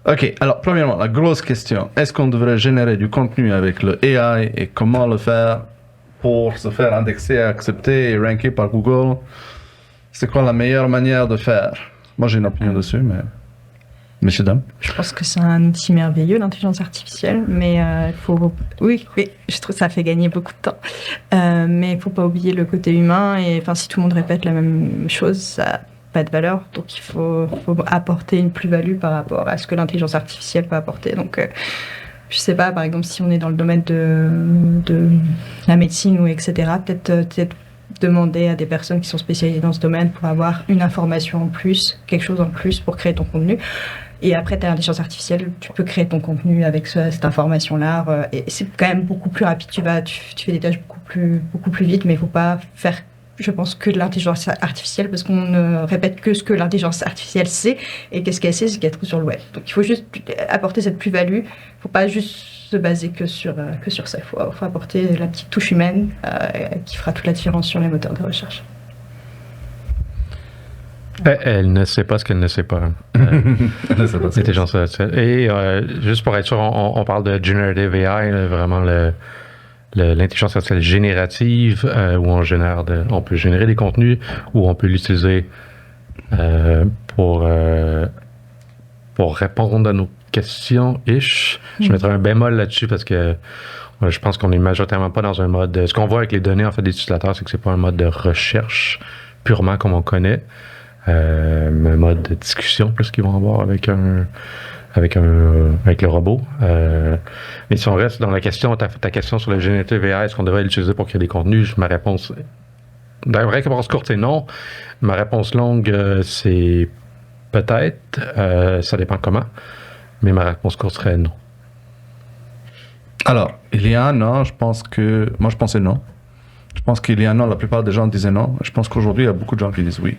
Ok, alors premièrement, la grosse question, est-ce qu'on devrait générer du contenu avec le AI et comment le faire pour se faire indexer, accepter et ranker par Google? C'est quoi la meilleure manière de faire? Moi j'ai une opinion dessus, mais messieurs, dames. Je pense que c'est un outil merveilleux, l'intelligence artificielle, mais il faut... Oui, je trouve que ça fait gagner beaucoup de temps. Mais il ne faut pas oublier le côté humain. Et si tout le monde répète la même chose, ça n'a pas de valeur. Donc il faut apporter une plus-value par rapport à ce que l'intelligence artificielle peut apporter. Donc je ne sais pas, par exemple, si on est dans le domaine de la médecine ou etc., peut-être demander à des personnes qui sont spécialisées dans ce domaine pour avoir une information en plus, quelque chose en plus pour créer ton contenu. Et après, tu as l'intelligence artificielle, tu peux créer ton contenu avec cette information-là. Et c'est quand même beaucoup plus rapide. Tu fais des tâches beaucoup plus vite, mais il ne faut pas faire, je pense, que de l'intelligence artificielle parce qu'on ne répète que ce que l'intelligence artificielle sait. Et qu'est-ce qu'elle sait, c'est qu'elle trouve sur le web. Donc il faut juste apporter cette plus-value. Il ne faut pas juste se baser que sur ça. Il faut apporter la petite touche humaine qui fera toute la différence sur les moteurs de recherche. Elle ne sait pas ce qu'elle ne sait pas. L'intelligence artificielle. Et juste pour être sûr, on parle de generative AI, vraiment l'intelligence artificielle générative, où on peut générer des contenus, où on peut l'utiliser pour répondre à nos questions-ish. Je mettrai un bémol là-dessus parce que je pense qu'on n'est majoritairement pas dans un mode... Ce qu'on voit avec les données en fait, des utilisateurs, c'est que c'est pas un mode de recherche purement comme on connaît. Un mode de discussion plus qu'ils vont avoir avec le robot. Mais si on reste dans la question, ta question sur le generative AI, est-ce qu'on devrait l'utiliser pour créer des contenus? Ma réponse courte, c'est non. Ma réponse longue, c'est peut-être. Ça dépend comment. Mais ma réponse courte serait non. Alors, il y a un an, moi je pensais non. Je pense qu'il y a un an, la plupart des gens disaient non. Je pense qu'aujourd'hui, il y a beaucoup de gens qui disent oui.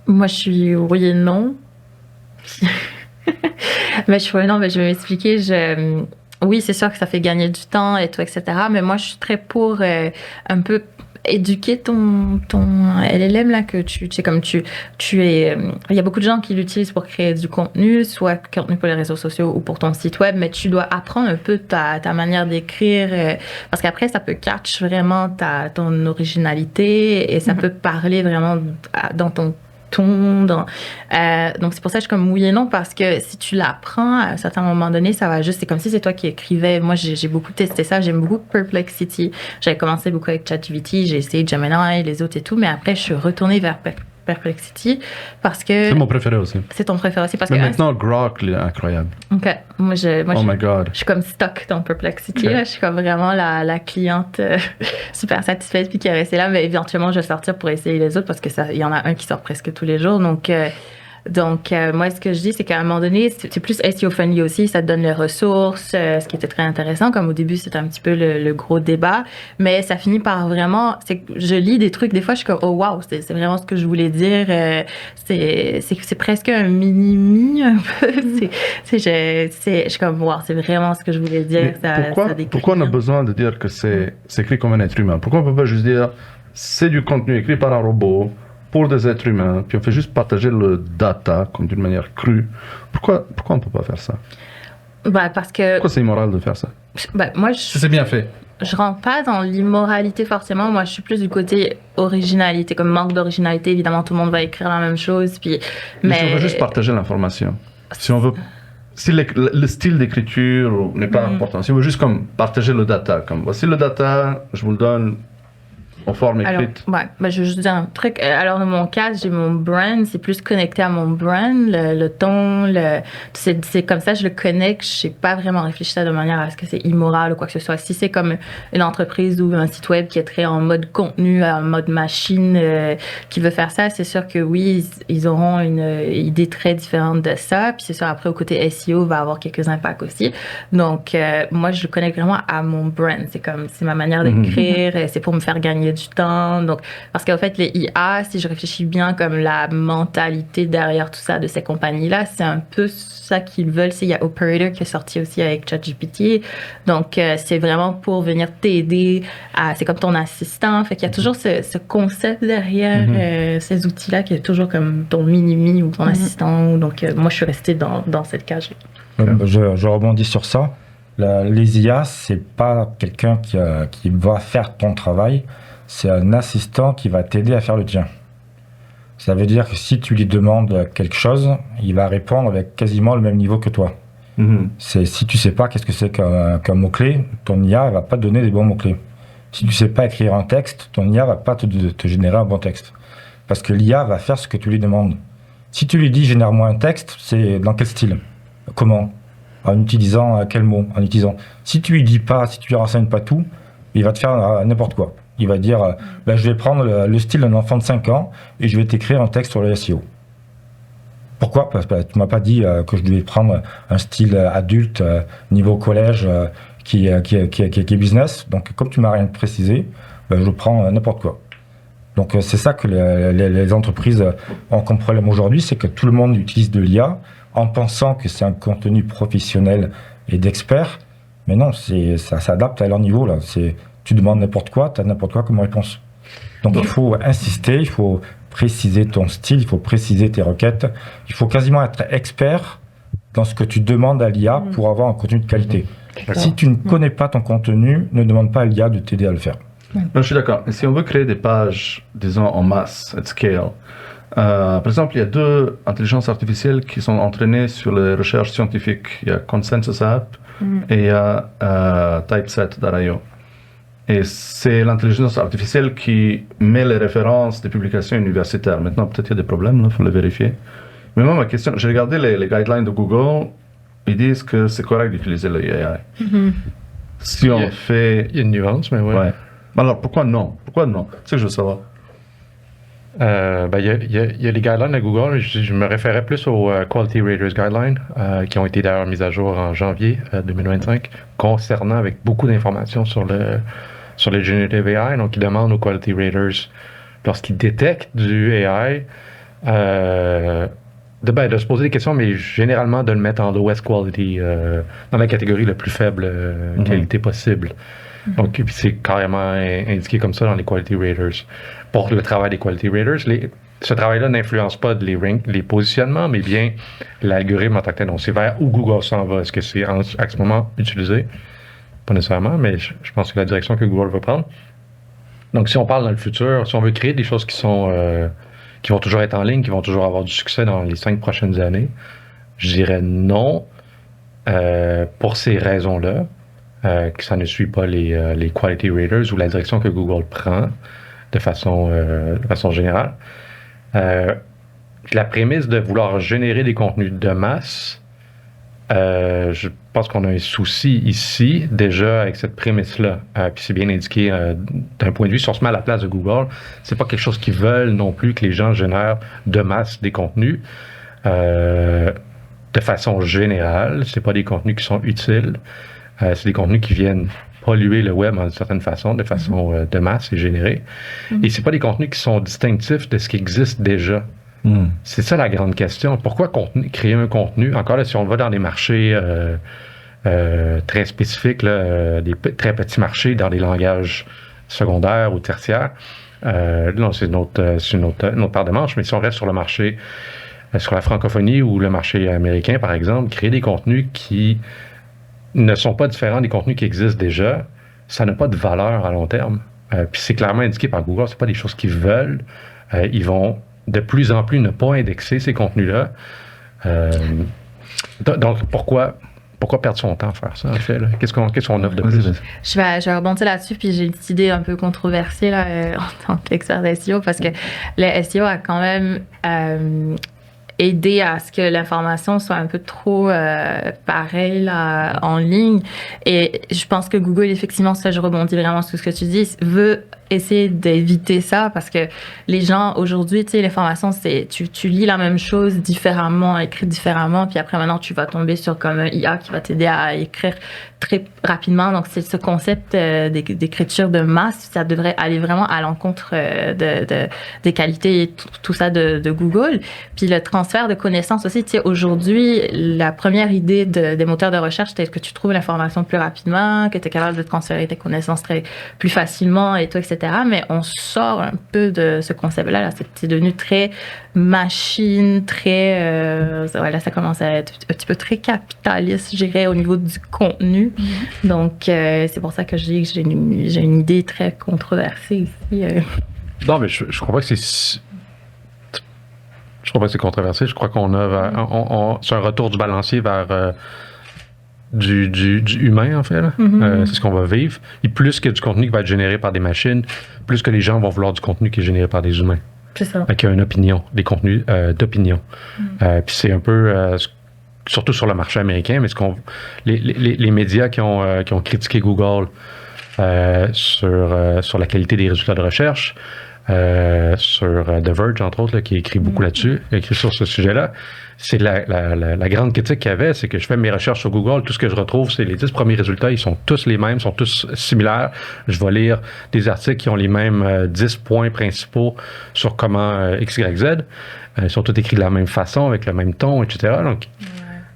Moi, je suis oui et non. Mais je suis oui et non, mais je vais m'expliquer. Oui, c'est sûr que ça fait gagner du temps et tout, etc. Mais moi, je suis très pour un peu éduquer ton LLM là que tu sais comme tu es. Il y a beaucoup de gens qui l'utilisent pour créer du contenu, soit contenu pour les réseaux sociaux ou pour ton site web, mais tu dois apprendre un peu ta manière d'écrire parce qu'après ça peut catch vraiment ton originalité et ça peut parler vraiment dans ton donc c'est pour ça que je suis comme oui et non parce que si tu l'apprends à un certain moment donné ça va juste c'est comme si c'est toi qui écrivais. Moi j'ai beaucoup testé ça, j'aime beaucoup Perplexity, j'avais commencé beaucoup avec ChatGPT, j'ai essayé Gemini, les autres et tout, mais après je suis retournée vers Perplexity parce que c'est mon préféré aussi. C'est ton préféré aussi parce mais que maintenant Grok il est incroyable. Ok, moi oh my God. Je suis comme stuck dans Perplexity là. Je suis comme vraiment la cliente super satisfaite puis qui est restée là, mais éventuellement je vais sortir pour essayer les autres parce que il y en a un qui sort presque tous les jours donc moi ce que je dis c'est qu'à un moment donné c'est plus SEO friendly aussi, ça te donne les ressources, ce qui était très intéressant comme au début c'était un petit peu le gros débat, mais ça finit par vraiment je lis des trucs des fois je suis comme oh wow c'est vraiment ce que je voulais dire, c'est presque un mini un peu je suis comme wow c'est vraiment ce que je voulais dire. Pourquoi on a besoin de dire que c'est écrit comme un être humain? Pourquoi on peut pas juste dire c'est du contenu écrit par un robot pour des êtres humains, puis on fait juste partager le data comme d'une manière crue? Pourquoi on peut pas faire ça? Parce que... Pourquoi c'est immoral de faire ça? Moi, c'est bien fait. Je rentre pas dans l'immoralité forcément. Moi, je suis plus du côté originalité, comme manque d'originalité. Évidemment, tout le monde va écrire la même chose. Mais si on veut juste partager l'information, si le style d'écriture n'est pas important, si on veut juste comme partager le data, comme voici le data, je vous le donne en forme écrite. Alors, je vais juste dire un truc. Alors, dans mon cas, j'ai mon brand, c'est plus connecté à mon brand, le ton, c'est comme ça, je le connecte. Je n'ai pas vraiment réfléchi de manière à ce que c'est immoral ou quoi que ce soit. Si c'est comme une entreprise ou un site web qui est très en mode contenu, en mode machine, qui veut faire ça, c'est sûr que oui, ils auront une idée très différente de ça. Puis c'est sûr, après, au côté SEO, va avoir quelques impacts aussi. Donc, moi, je le connecte vraiment à mon brand. C'est ma manière d'écrire, c'est pour me faire gagner du temps. Donc, parce qu'en fait, les IA, si je réfléchis bien comme la mentalité derrière tout ça de ces compagnies-là, c'est un peu ça qu'ils veulent. Il y a Operator qui est sorti aussi avec ChatGPT. Donc, c'est vraiment pour venir t'aider c'est comme ton assistant. Fait qu'il y a toujours ce concept derrière ces outils-là qui est toujours comme ton mini-mi ou ton assistant. Donc, moi, je suis restée dans cette cage. Je rebondis sur ça. Les IA, c'est pas quelqu'un qui va faire ton travail, c'est un assistant qui va t'aider à faire le tien. Ça veut dire que si tu lui demandes quelque chose, il va répondre avec quasiment le même niveau que toi. Si tu sais pas qu'est-ce que c'est qu'un mot-clé, ton IA va pas te donner des bons mots-clés. Si tu sais pas écrire un texte, ton IA va pas te générer un bon texte. Parce que l'IA va faire ce que tu lui demandes. Si tu lui dis génère-moi un texte, c'est dans quel style? Comment? En utilisant quel mot? En utilisant. Si tu lui dis pas, si tu lui renseignes pas tout, il va te faire n'importe quoi. Il va dire, je vais prendre le style d'un enfant de 5 ans et je vais t'écrire un texte sur le SEO. Pourquoi? Parce que tu m'as pas dit que je devais prendre un style adulte, niveau collège, qui est business. Donc, comme tu m'as rien précisé, je prends n'importe quoi. Donc, c'est ça que les entreprises ont comme problème aujourd'hui, c'est que tout le monde utilise de l'IA en pensant que c'est un contenu professionnel et d'expert. Mais non, ça s'adapte à leur niveau, là. Tu demandes n'importe quoi, tu as n'importe quoi comme réponse. Donc, il faut insister, il faut préciser ton style, il faut préciser tes requêtes. Il faut quasiment être expert dans ce que tu demandes à l'IA pour avoir un contenu de qualité. Si tu ne connais pas ton contenu, ne demande pas à l'IA de t'aider à le faire. Non, je suis d'accord. Et si on veut créer des pages, disons, en masse, at scale, par exemple, il y a 2 intelligences artificielles qui sont entraînées sur les recherches scientifiques. Il y a Consensus App et il y a Typeset.io. Et c'est l'intelligence artificielle qui met les références des publications universitaires. Maintenant, peut-être il y a des problèmes, il faut les vérifier. Mais moi, ma question, j'ai regardé les guidelines de Google, ils disent que c'est correct d'utiliser le AI. Si on fait... Il y a une nuance, mais ouais. Alors, pourquoi non? C'est ce que je veux savoir. Il y a les guidelines de Google. Je me référais plus aux Quality Raters Guidelines, qui ont été d'ailleurs mises à jour en janvier 2025, concernant avec beaucoup d'informations sur les Generative AI. Donc, ils demandent aux Quality Raters, lorsqu'ils détectent du AI, de se poser des questions, mais généralement de le mettre en lowest quality, dans la catégorie la plus faible qualité possible. Donc, c'est carrément indiqué comme ça dans les Quality Raters. Pour le travail des Quality Raters, ce travail-là n'influence pas les positionnements, mais bien l'algorithme en tant que tel. Donc, c'est vers où Google s'en va. Est-ce que c'est en ce moment utilisé? Pas nécessairement, mais je pense que c'est la direction que Google va prendre. Donc, si on parle dans le futur, si on veut créer des choses qui vont toujours être en ligne, qui vont toujours avoir du succès dans les 5 prochaines années, je dirais non, pour ces raisons-là, que ça ne suit pas les Quality Raters ou la direction que Google prend de façon générale. La prémisse de vouloir générer des contenus de masse, je pense qu'on a un souci ici déjà avec cette prémisse-là. Puis c'est bien indiqué d'un point de vue, si on se met à la place de Google, c'est pas quelque chose qu'ils veulent non plus que les gens génèrent de masse des contenus de façon générale. C'est pas des contenus qui sont utiles. C'est des contenus qui viennent polluer le web d'une certaine façon, de façon de masse et générée. Et c'est pas des contenus qui sont distinctifs de ce qui existe déjà. C'est ça la grande question. Pourquoi créer un contenu? Encore là, si on va dans des marchés très spécifiques, là, des très petits marchés dans des langages secondaires ou tertiaires, là, c'est une autre paire de manches, mais si on reste sur le marché, sur la francophonie ou le marché américain, par exemple, créer des contenus qui ne sont pas différents des contenus qui existent déjà, ça n'a pas de valeur à long terme. Puis c'est clairement indiqué par Google, c'est pas des choses qu'ils veulent. Ils vont de plus en plus ne pas indexer ces contenus-là. Donc, pourquoi perdre son temps à faire ça, en fait? Qu'est-ce qu'on offre de plus? Je vais rebondir là-dessus, puis j'ai une idée un peu controversée là, en tant qu'expert SEO, parce que le SEO a quand même aider à ce que l'information soit un peu trop pareille là, en ligne. Et je pense que Google, effectivement, ça je rebondis vraiment sur ce que tu dis, veut essayer d'éviter ça parce que les gens aujourd'hui, tu sais, l'information, c'est tu lis la même chose différemment, écrit différemment, puis après maintenant tu vas tomber sur comme un IA qui va t'aider à écrire très rapidement. Donc c'est ce concept d'écriture de masse, ça devrait aller vraiment à l'encontre des qualités et tout ça de Google. Puis le transfert de connaissances aussi, tu sais, aujourd'hui, la première idée des moteurs de recherche, c'est que tu trouves l'information plus rapidement, que tu es capable de transférer tes connaissances plus facilement et tout, etc. Mais on sort un peu de ce concept-là. Là. C'est devenu très machine, très... là, ça commence à être un petit peu très capitaliste, je dirais, au niveau du contenu. Donc, c'est pour ça que je dis que j'ai une idée très controversée ici. Non, mais je crois pas que c'est... Je crois pas que c'est controversé. Je crois qu'on a... c'est un retour du balancier vers... Du humain, en fait. Là. C'est ce qu'on va vivre. Et plus que du contenu qui va être généré par des machines, plus que les gens vont vouloir du contenu qui est généré par des humains. C'est ça. Qui a une opinion, des contenus d'opinion. Puis c'est un peu... surtout sur le marché américain, mais les médias qui ont critiqué Google sur la qualité des résultats de recherche, sur The Verge, entre autres, là, qui écrit beaucoup là-dessus, écrit sur ce sujet-là. C'est la grande critique qu'il y avait, c'est que je fais mes recherches sur Google, tout ce que je retrouve, c'est les 10 premiers résultats, ils sont tous les mêmes, sont tous similaires. Je vais lire des articles qui ont les mêmes 10 points principaux sur comment X, Y, Z. Ils sont tous écrits de la même façon, avec le même ton, etc. Donc,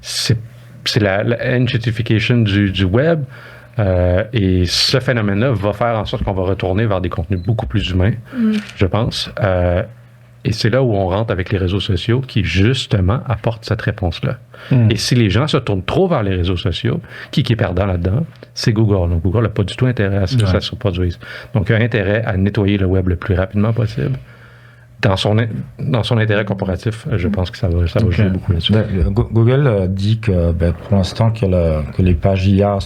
c'est la gentrification du web. Et ce phénomène-là va faire en sorte qu'on va retourner vers des contenus beaucoup plus humains, je pense. Et c'est là où on rentre avec les réseaux sociaux qui, justement, apportent cette réponse-là. Et si les gens se tournent trop vers les réseaux sociaux, qui est perdant là-dedans? C'est Google. Donc, Google n'a pas du tout intérêt à ce que ça se reproduise. Donc, il a intérêt à nettoyer le web le plus rapidement possible. Dans son intérêt corporatif, je pense que ça va jouer beaucoup là-dessus. Google dit que pour l'instant que les pages IA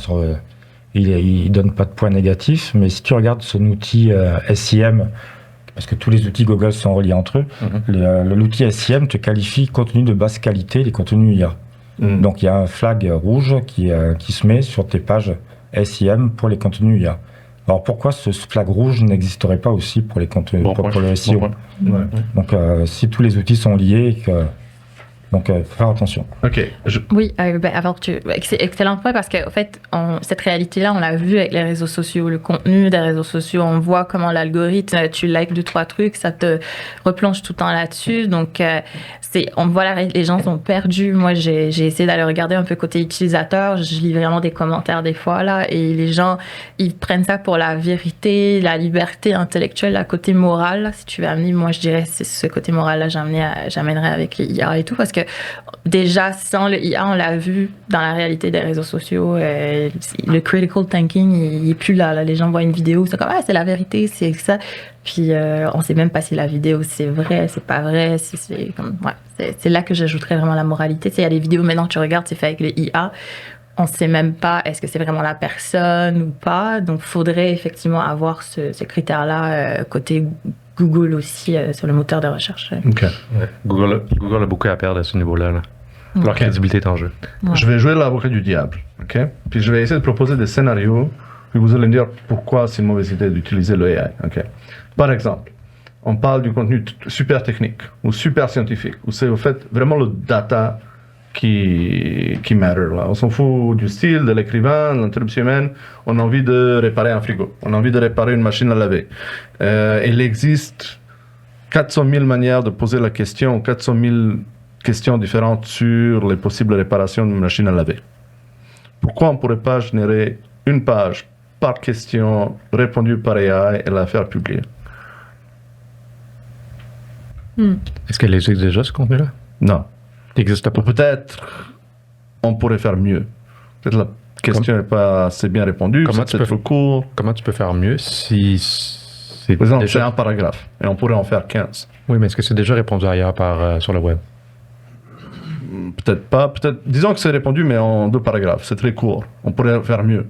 il donne pas de points négatifs, mais si tu regardes son outil SIM, parce que tous les outils Google sont reliés entre eux, l'outil SIM te qualifie contenu de basse qualité, les contenus IA. Donc il y a un flag rouge qui se met sur tes pages SIM pour les contenus IA. Alors pourquoi ce flag rouge n'existerait pas aussi pour les contenus, pour le SEO? Donc si tous les outils sont liés, donc faut faire attention. Ok. Oui, c'est excellent point parce qu'en fait, cette réalité-là, on l'a vu avec les réseaux sociaux, le contenu des réseaux sociaux, on voit comment l'algorithme, tu likes 2-3 trucs, ça te replonge tout le temps là-dessus. Donc, on voit les gens sont perdus. Moi, j'ai essayé d'aller regarder un peu côté utilisateur. Je lis vraiment des commentaires des fois là, et les gens, ils prennent ça pour la vérité, la liberté intellectuelle, la côté moral. Là, si tu veux amener, moi, je dirais c'est ce côté moral-là, j'amènerais avec les IA et tout parce que déjà, sans le IA, on l'a vu dans la réalité des réseaux sociaux, le critical thinking, il n'est plus là. Les gens voient une vidéo, c'est comme, c'est la vérité, c'est ça. Puis, on ne sait même pas si la vidéo, c'est vrai, c'est pas vrai. C'est là que j'ajouterais vraiment la moralité. Tu sais, il y a des vidéos maintenant que tu regardes, c'est fait avec le IA. On ne sait même pas est-ce que c'est vraiment la personne ou pas. Donc, il faudrait effectivement avoir ce critère-là côté Google aussi sur le moteur de recherche. Ok. Ouais. Google a beaucoup à perdre à ce niveau-là. Là. Leur crédibilité est en jeu. Ouais. Je vais jouer l'avocat du diable. Ok. Puis je vais essayer de proposer des scénarios. Puis vous allez me dire pourquoi c'est une mauvaise idée d'utiliser le AI. Ok. Par exemple, on parle du contenu super technique ou super scientifique, où c'est au fait vraiment le data qui matter. Là. On s'en fout du style, de l'écrivain, de l'interruption humaine. On a envie de réparer un frigo. On a envie de réparer une machine à laver. Il existe 400 000 manières de poser la question, 400 000 questions différentes sur les possibles réparations d'une machine à laver. Pourquoi on ne pourrait pas générer une page par question répondue par AI et la faire publier? Est-ce qu'elle existe déjà, ce contenu-là? Non. Il n'existe pas. Peut-être on pourrait faire mieux. Peut-être la question n'est pas assez bien répondue, c'est peut-être trop court. Comment tu peux faire mieux si c'est par exemple, déjà... c'est un paragraphe et on pourrait en faire 15. Oui, mais est-ce que c'est déjà répondu ailleurs sur le web? Peut-être pas. Disons que c'est répondu, mais en 2 paragraphes. C'est très court. On pourrait faire mieux.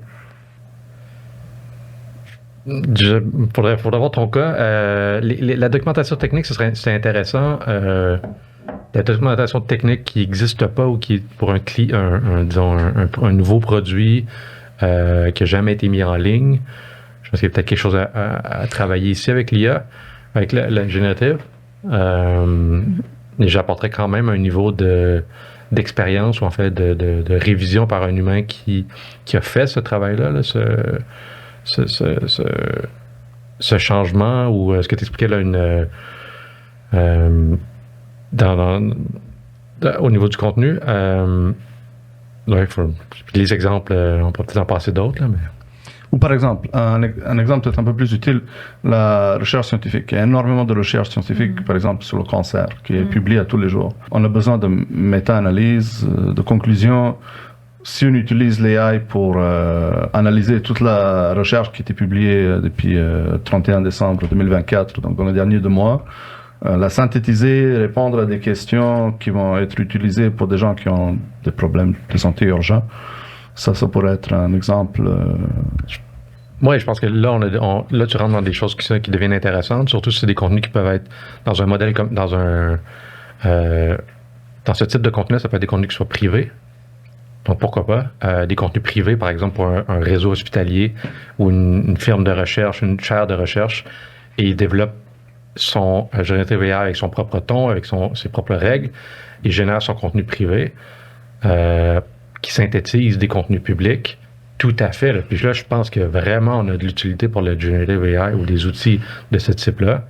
Faudrait voir ton cas. La documentation technique, c'est intéressant. La documentation technique qui n'existe pas ou qui est pour un nouveau produit qui n'a jamais été mis en ligne, je pense qu'il y a peut-être quelque chose à travailler ici avec l'IA, avec la générative. Mais j'apporterais quand même un niveau d'expérience ou en fait de révision par un humain qui a fait ce travail-là, là, ce changement, ou ce que tu expliquais là, au niveau du contenu. Les exemples, on peut peut-être en passer d'autres, là, mais... Ou par exemple, un exemple peut-être un peu plus utile, la recherche scientifique. Il y a énormément de recherches scientifiques, par exemple sur le cancer, qui est publiée à tous les jours. On a besoin de méta-analyse, de conclusions. Si on utilise l'AI pour analyser toute la recherche qui était publiée depuis 31 décembre 2024, donc dans les derniers 2 mois, la synthétiser, répondre à des questions qui vont être utilisées pour des gens qui ont des problèmes de santé urgents, ça pourrait être un exemple. Oui, je pense que là, là, tu rentres dans des choses qui deviennent intéressantes, surtout si c'est des contenus qui peuvent être dans un modèle comme dans ce type de contenu, ça peut être des contenus qui soient privés. Donc, pourquoi pas? Des contenus privés, par exemple, pour un réseau hospitalier ou une firme de recherche, une chaire de recherche, et il développe son générative AI avec son propre ton, avec ses propres règles, il génère son contenu privé qui synthétise des contenus publics. Tout à fait. Là. Puis là, je pense que vraiment, on a de l'utilité pour le Generative AI ou des outils de ce type-là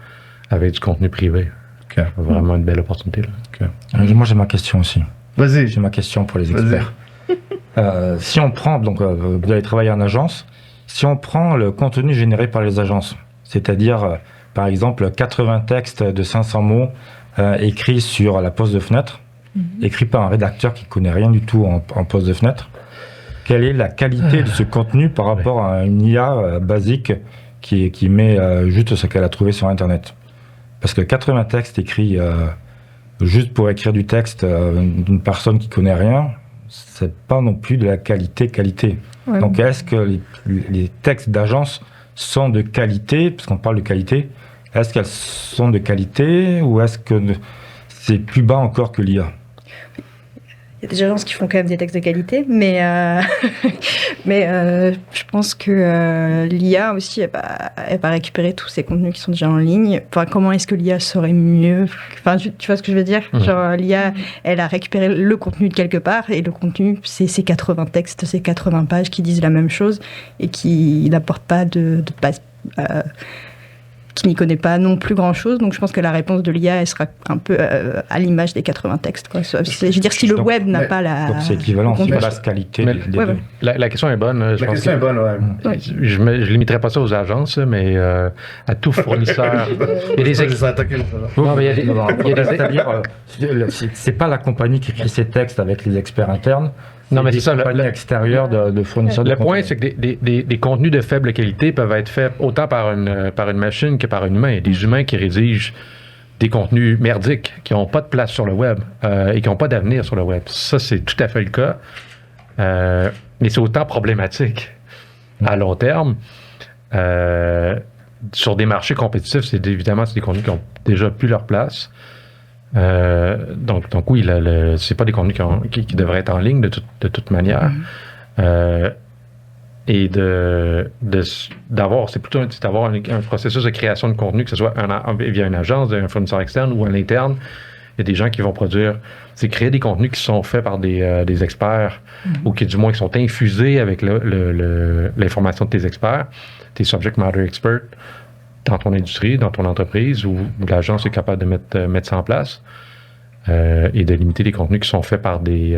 avec du contenu privé. Okay. Vraiment une belle opportunité. Là. Okay. Moi, j'ai ma question aussi. Vas-y. J'ai ma question pour les experts. Si on prend, donc vous allez travailler en agence, si on prend le contenu généré par les agences, c'est-à-dire, par exemple, 80 textes de 500 mots écrits sur la pose de fenêtre, écrits par un rédacteur qui ne connaît rien du tout en pose de fenêtre, quelle est la qualité de ce contenu par rapport à une IA basique qui met juste ce qu'elle a trouvé sur Internet? Parce que 80 textes écrits juste pour écrire du texte d'une personne qui ne connaît rien, c'est pas non plus de la qualité. Ouais. Donc est-ce que les textes d'agence sont de qualité, parce qu'on parle de qualité, est-ce qu'elles sont de qualité ou est-ce que c'est plus bas encore que l'IA? Il y a des agences qui font quand même des textes de qualité, mais je pense que l'IA aussi, elle va récupérer tous ces contenus qui sont déjà en ligne. Enfin, comment est-ce que l'IA saurait mieux? Enfin, tu vois ce que je veux dire? Genre, l'IA, elle a récupéré le contenu de quelque part, et le contenu, c'est ces 80 textes, ces 80 pages qui disent la même chose et qui n'apportent pas de base. Qui n'y connaît pas non plus grand-chose. Donc, je pense que la réponse de l'IA, elle sera un peu à l'image des 80 textes. Quoi. Je veux dire, si le web n'a pas la... Donc, c'est équivalent, c'est basse qualité. La question est bonne. La question est bonne, ouais. Je ne limiterai pas ça aux agences, mais à tout fournisseur. Il y a des c'est pas la compagnie qui écrit ses textes avec les experts internes. Non, mais c'est ça. L'extérieur de fournisseurs. Le point, c'est que des contenus de faible qualité peuvent être faits autant par une machine que par un humain. Il y a des humains qui rédigent des contenus merdiques, qui n'ont pas de place sur le web et qui n'ont pas d'avenir sur le web. Ça, c'est tout à fait le cas. Mais c'est autant problématique à long terme. Sur des marchés compétitifs, évidemment, c'est des contenus qui ont déjà plus leur place. Donc oui, c'est pas des contenus qui devraient être en ligne de toute manière. Et d'avoir un processus de création de contenu, que ce soit via une agence, un fournisseur externe ou à l'interne. Il y a des gens qui vont c'est créer des contenus qui sont faits par des experts ou qui du moins qui sont infusés avec l'information de tes experts, tes subject matter experts, dans ton industrie, dans ton entreprise, où l'agence est capable de mettre ça en place et de limiter les contenus qui sont faits par des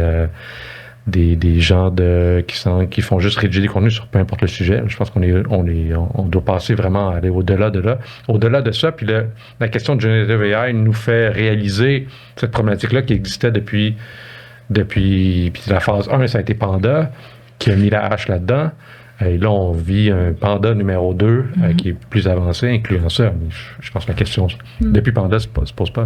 gens qui font juste rédiger des contenus sur peu importe le sujet. Je pense on doit passer vraiment à aller au-delà de ça. Puis la question de Generative AI nous fait réaliser cette problématique-là qui existait depuis puis la phase 1, ça a été Panda, qui a mis la hache là-dedans. Et là, on vit un Panda numéro 2 qui est plus avancé, incluant ça. Je pense que la question, depuis Panda, se pose pas.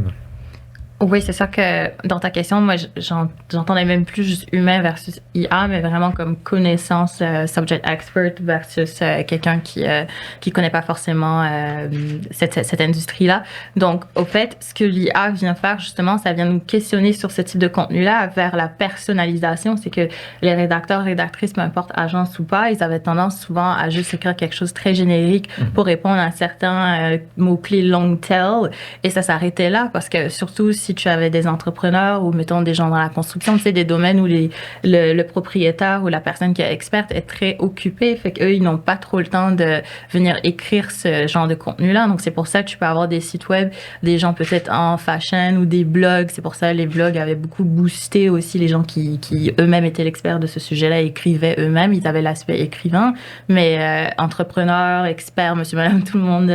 Oui, c'est sûr que dans ta question, moi, j'entendais même plus juste humain versus IA, mais vraiment comme connaissance subject expert versus quelqu'un qui connaît pas forcément cette industrie-là. Donc, au fait, ce que l'IA vient faire, justement, ça vient nous questionner sur ce type de contenu-là vers la personnalisation. C'est que les rédacteurs, rédactrices, peu importe agence ou pas, ils avaient tendance souvent à juste écrire quelque chose de très générique pour répondre à certains mots-clés long tail, et ça s'arrêtait là, parce que surtout si tu avais des entrepreneurs ou mettons des gens dans la construction, tu sais, des domaines où le propriétaire ou la personne qui est experte est très occupée, fait qu'eux, ils n'ont pas trop le temps de venir écrire ce genre de contenu-là. Donc, c'est pour ça que tu peux avoir des sites web, des gens peut-être en fashion ou des blogs. C'est pour ça que les blogs avaient beaucoup boosté aussi les gens qui eux-mêmes étaient l'expert de ce sujet-là, écrivaient eux-mêmes. Ils avaient l'aspect écrivain, mais entrepreneur, expert, monsieur, madame, tout le monde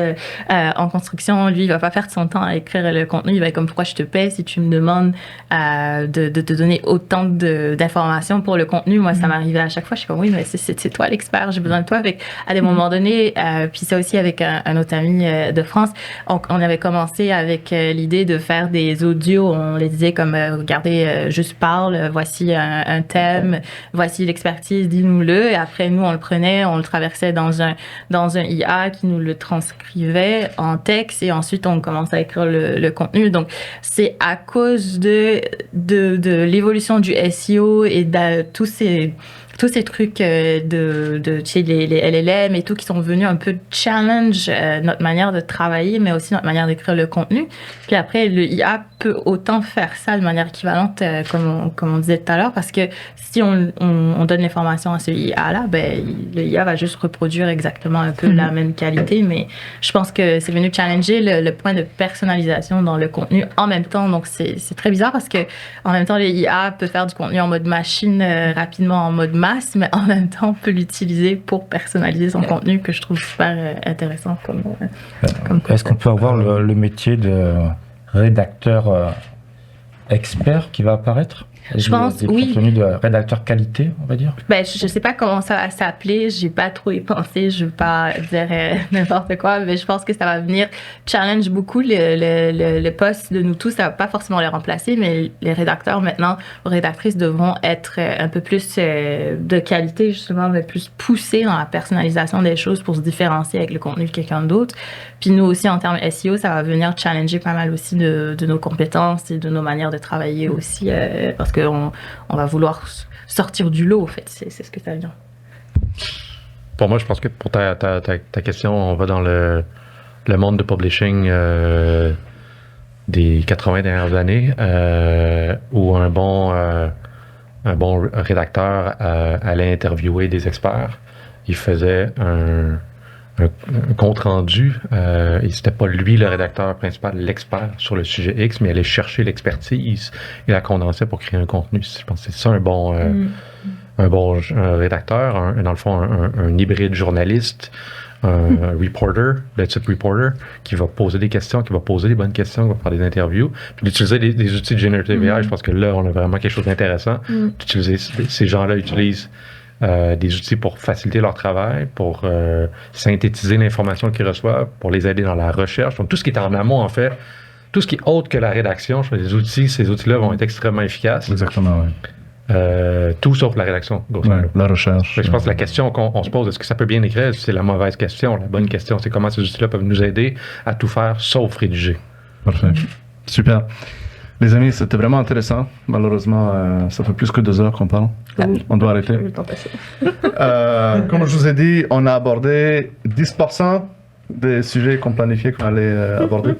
en construction, lui, il va pas faire de son temps à écrire le contenu. Il va être comme, pourquoi je te paie si tu me demandes de te donner autant d'informations pour le contenu? Moi, ça m'arrivait à chaque fois. Je suis comme, oui, mais c'est toi l'expert, j'ai besoin de toi. Fait à des moments donnés, puis ça aussi avec un autre ami de France, on avait commencé avec l'idée de faire des audios. On les disait comme, regardez, juste parle, voici un thème, voici l'expertise, dis-nous-le. Et après, nous, on le prenait, on le traversait dans un IA qui nous le transcrivait en texte, et ensuite, on commençait à écrire le contenu. Donc, c'est à cause de l'évolution du SEO et de tous ces trucs tu sais, les LLM et tout, qui sont venus un peu challenge notre manière de travailler, mais aussi notre manière d'écrire le contenu. Puis après, le IA peut autant faire ça de manière équivalente, comme on disait tout à l'heure, parce que si on donne l'information à ce IA-là, ben, le IA va juste reproduire exactement un peu la même qualité, mais je pense que c'est venu challenger le point de personnalisation dans le contenu en même temps. Donc, c'est très bizarre parce que en même temps, le IA peut faire du contenu en mode machine rapidement, en mode masse, mais en même temps, on peut l'utiliser pour personnaliser son contenu, que je trouve super intéressant comme Est-ce qu'on peut avoir le métier de rédacteur expert qui va apparaître? Je pense, oui. Contenu de rédacteur qualité, on va dire. Ben, je sais pas comment ça va s'appeler. J'ai pas trop y pensé. Je veux pas dire n'importe quoi, mais je pense que ça va venir challenge beaucoup le poste de nous tous. Ça va pas forcément les remplacer, mais les rédacteurs maintenant, ou rédactrices, devront être un peu plus de qualité, justement, mais plus poussés dans la personnalisation des choses pour se différencier avec le contenu de quelqu'un d'autre. Puis nous aussi, en termes SEO, ça va venir challenger pas mal aussi de nos compétences et de nos manières de travailler aussi, parce qu'on va vouloir sortir du lot, en fait. C'est ce que ça vient. Pour moi, je pense que pour ta question, on va dans le monde de publishing des 80 dernières années, où un bon rédacteur allait interviewer des experts. Il faisait un compte rendu, et c'était pas lui le rédacteur principal, l'expert sur le sujet X, mais il allait chercher l'expertise et la condensait pour créer un contenu. Je pense que c'est ça un bon rédacteur, dans le fond un hybride journaliste, un reporter, le type reporter, qui va poser des questions, qui va poser des bonnes questions, qui va faire des interviews, puis d'utiliser des outils de Generative AI. Je pense que là, on a vraiment quelque chose d'intéressant. D'utiliser, ces gens-là utilisent des outils pour faciliter leur travail, pour synthétiser l'information qu'ils reçoivent, pour les aider dans la recherche. Donc, tout ce qui est en amont, en fait, tout ce qui est autre que la rédaction, je pense que ces outils-là vont être extrêmement efficaces. Exactement, oui. Tout sauf la rédaction. Ouais, la recherche. Je pense que la question qu'on se pose, est-ce que ça peut bien écrire, c'est la mauvaise question. La bonne question, c'est comment ces outils-là peuvent nous aider à tout faire sauf rédiger. Parfait. Super. Les amis, c'était vraiment intéressant. Malheureusement, ça fait plus que 2 heures qu'on parle. On doit arrêter. Comme je vous ai dit, on a abordé 10% des sujets qu'on planifiait qu'on allait aborder.